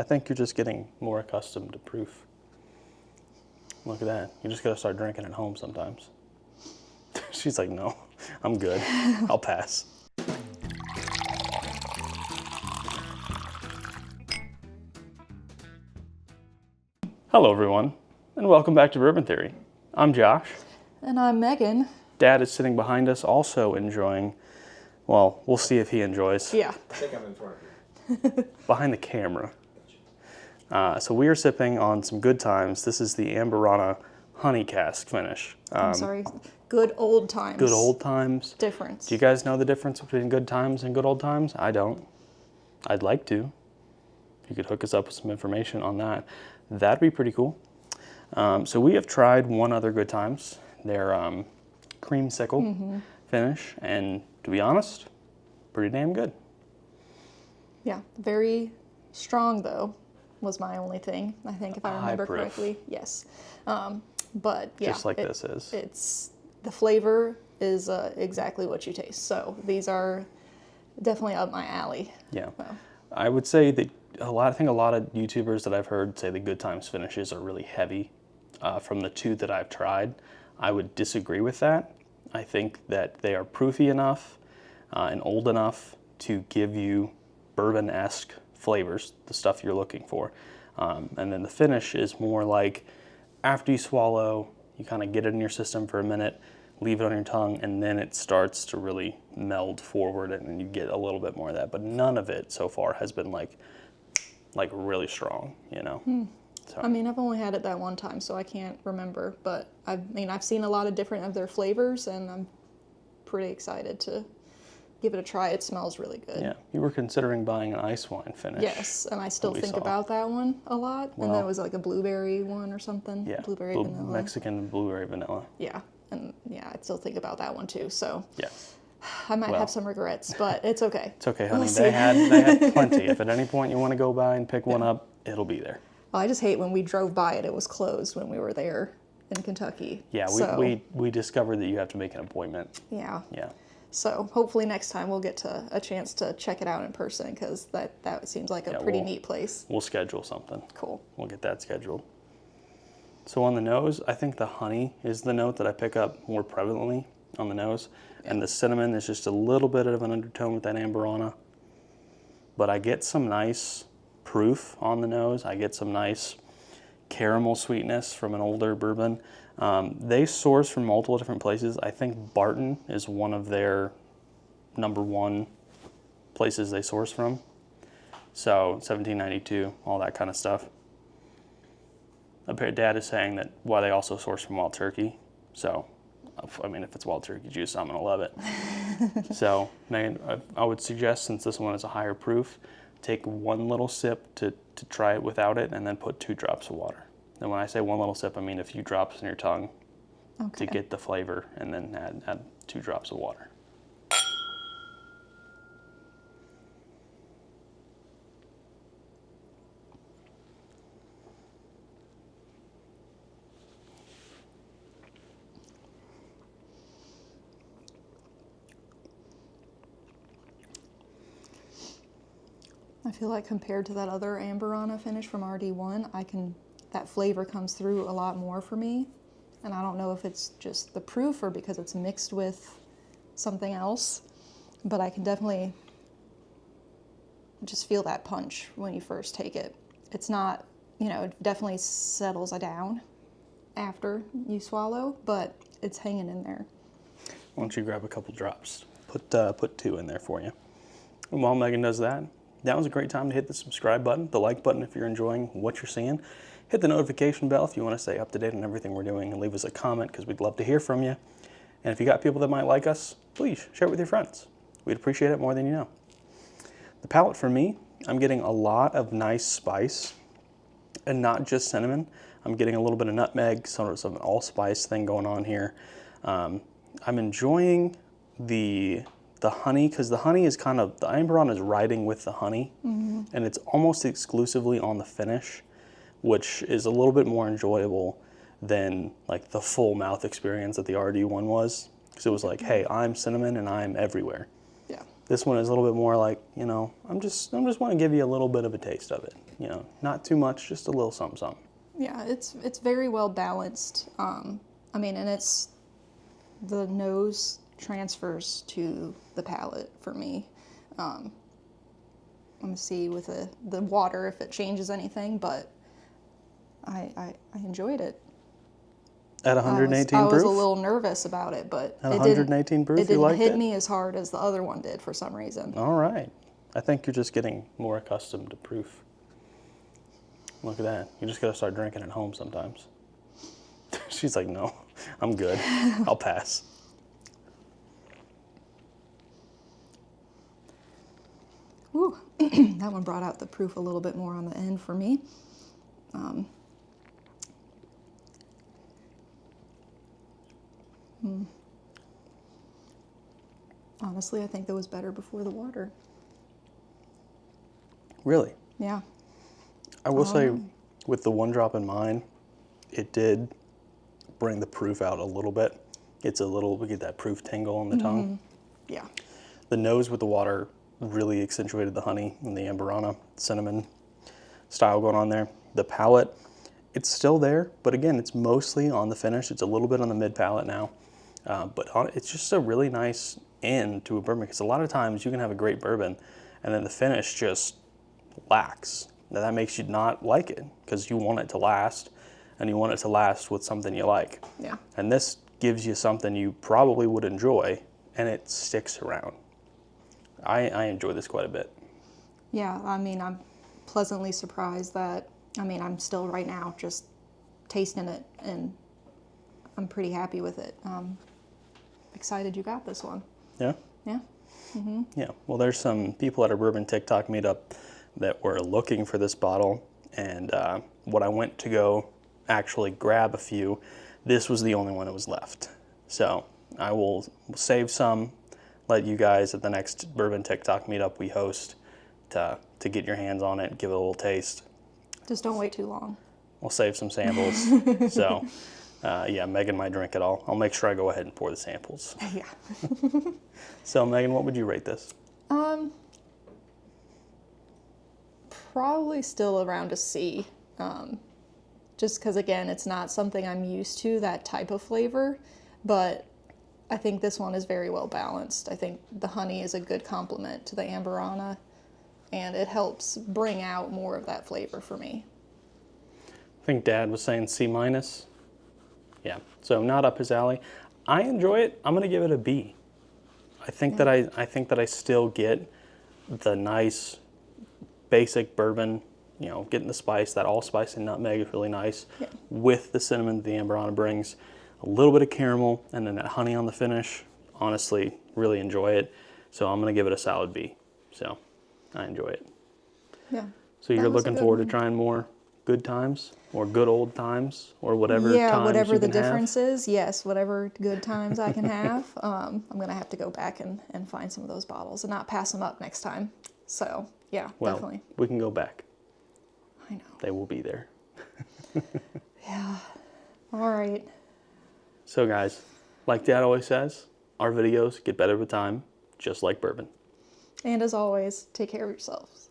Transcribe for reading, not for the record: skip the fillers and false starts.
I think you're just getting more accustomed to proof. Look at that. You just got to start drinking at home sometimes. She's like, no, I'm good. I'll pass. Hello, everyone, and welcome back to Bourbon Theory. I'm Josh. And I'm Megan. Dad is sitting behind us, also enjoying, well, we'll see if he enjoys. Yeah. I think I'm in front of you. Behind the camera. So we are sipping on some good times. This is the Amburana honey cask finish. I'm sorry. Good old times. Good old times. Difference. Do you guys know the difference between good times and good old times? I don't. I'd like to. If you could hook us up with some information on that, that'd be pretty cool. So we have tried one other good times. Their creamsicle finish, and to be honest, pretty damn good. Yeah. Very strong, though, was my only thing, I think, if I remember correctly. Yes. But yeah. Just like this is. The flavor is exactly what you taste. So these are definitely up my alley. Yeah. So. I would say that I think a lot of YouTubers that I've heard say the good times finishes are really heavy. From the two that I've tried, I would disagree with that. I think that they are proofy enough and old enough to give you bourbon-esque flavors, the stuff you're looking for. And then the finish is more like after you swallow, you kind of get it in your system for a minute, leave it on your tongue, and then it starts to really meld forward and then you get a little bit more of that. But none of it so far has been like really strong, you know? So. I mean, I've only had it that one time, so I can't remember. But I've seen a lot of different of their flavors, and I'm pretty excited to give it a try. It smells really good. Yeah, you were considering buying an ice wine finish. Yes, and I still think about that one a lot. Well, and then it was like a blueberry one or something. Yeah, blueberry vanilla. Mexican blueberry vanilla. Yeah, and yeah, I still think about that one too. So Yeah. I might have some regrets, but it's okay. It's okay, honey. We'll They had plenty. If at any point you want to go by and pick one up, it'll be there. Well, I just hate when we drove by it. It was closed when we were there in Kentucky. Yeah, we discovered that you have to make an appointment. Yeah. Yeah. So hopefully next time we'll get a chance to check it out in person, because that seems like a pretty neat place. We'll schedule something. Cool. We'll get that scheduled. So on the nose, I think the honey is the note that I pick up more prevalently on the nose. Yeah. And the cinnamon is just a little bit of an undertone with that Amburana. But I get some nice proof on the nose. I get some nice caramel sweetness from an older bourbon. They source from multiple different places. I think Barton is one of their #1 places they source from. So 1792, all that kind of stuff. Dad is saying that why they also source from Wild Turkey. So, I mean, if it's Wild Turkey juice, I'm gonna love it. So, Megan, I would suggest, since this one is a higher proof, take one little sip to try it without it, and then put 2 drops of water. And when I say one little sip, I mean a few drops in your tongue to get the flavor, and then add 2 drops of water. I feel like compared to that other Amburana finish from RD1, that flavor comes through a lot more for me. And I don't know if it's just the proof or because it's mixed with something else, but I can definitely just feel that punch when you first take it. It's not, it definitely settles down after you swallow, but it's hanging in there. Why don't you grab a couple drops? Put 2 in there for you. And while Megan does that, that was a great time to hit the subscribe button, the like button if you're enjoying what you're seeing. Hit the notification bell if you want to stay up to date on everything we're doing, and leave us a comment because we'd love to hear from you. And if you got people that might like us, please share it with your friends. We'd appreciate it more than you know. The palate for me, I'm getting a lot of nice spice and not just cinnamon. I'm getting a little bit of nutmeg, sort of an allspice thing going on here. I'm enjoying the honey, because the honey is the Amburana is riding with the honey, and it's almost exclusively on the finish, which is a little bit more enjoyable than like the full mouth experience that the RD1 was. Because it was like, hey, I'm cinnamon and I'm everywhere. Yeah. This one is a little bit more like, you know, I'm just want to give you a little bit of a taste of it. You know, not too much, just a little something, something. Yeah, it's very well balanced. I mean, and the nose transfers to the palate for me. I'm gonna see with the water if it changes anything, but I enjoyed it. At 118 proof? I was a little nervous about it, but At 118 proof, it you didn't liked hit it? me as hard as the other one did for some reason. All right. I think you're just getting more accustomed to proof. Look at that. You just got to start drinking at home sometimes. She's like, no, I'm good. I'll pass. Ooh, that one brought out the proof a little bit more on the end for me. Honestly, I think that was better before the water. Really? Yeah. I will say, with the one drop in mine, it did bring the proof out a little bit. It's a little, we get that proof tingle on the tongue. Yeah. The nose with the water really accentuated the honey and the Amburana cinnamon style going on there. The palate, it's still there, but again, it's mostly on the finish. It's a little bit on the mid palate now, it's just a really nice end to a bourbon, because a lot of times you can have a great bourbon and then the finish just lacks. Now that makes you not like it, because you want it to last, and you want it to last with something you like. Yeah. And this gives you something you probably would enjoy, and it sticks around. I enjoy this quite a bit. Yeah, I mean, I'm pleasantly surprised that, I mean, I'm still right now just tasting it, and I'm pretty happy with it. Excited you got this one. Yeah? Yeah. Yeah. Well, there's some people at our Bourbon TikTok meetup that were looking for this bottle, and when I went to go actually grab a few, this was the only one that was left. So I will save some, let you guys at the next Bourbon TikTok meetup we host to get your hands on it, give it a little taste. Just don't wait too long. We'll save some samples. So yeah, Megan might drink it all. I'll make sure I go ahead and pour the samples. Yeah. So Megan, what would you rate this? Probably still around a C. Just because, again, it's not something I'm used to, that type of flavor, but I think this one is very well balanced. I think the honey is a good complement to the Amburana, and it helps bring out more of that flavor for me. I think Dad was saying C minus. Yeah, so not up his alley. I enjoy it. I'm gonna give it a B. I think that I still get the nice basic bourbon, you know, getting the spice, that allspice and nutmeg is really nice, with the cinnamon that the Amburana brings, a little bit of caramel, and then that honey on the finish. Honestly, really enjoy it. So I'm gonna give it a solid B. So I enjoy it. Yeah. So you're That was a looking good forward to one. trying more good times, or good old times, or whatever Yeah, times whatever you the can have? difference is, yes, whatever good times I can have. I'm going to have to go back and find some of those bottles and not pass them up next time. So, yeah, Well, definitely. we can go back. I know. They will be there. Yeah. All right. So guys, like Dad always says, our videos get better with time, just like bourbon. And as always, take care of yourselves.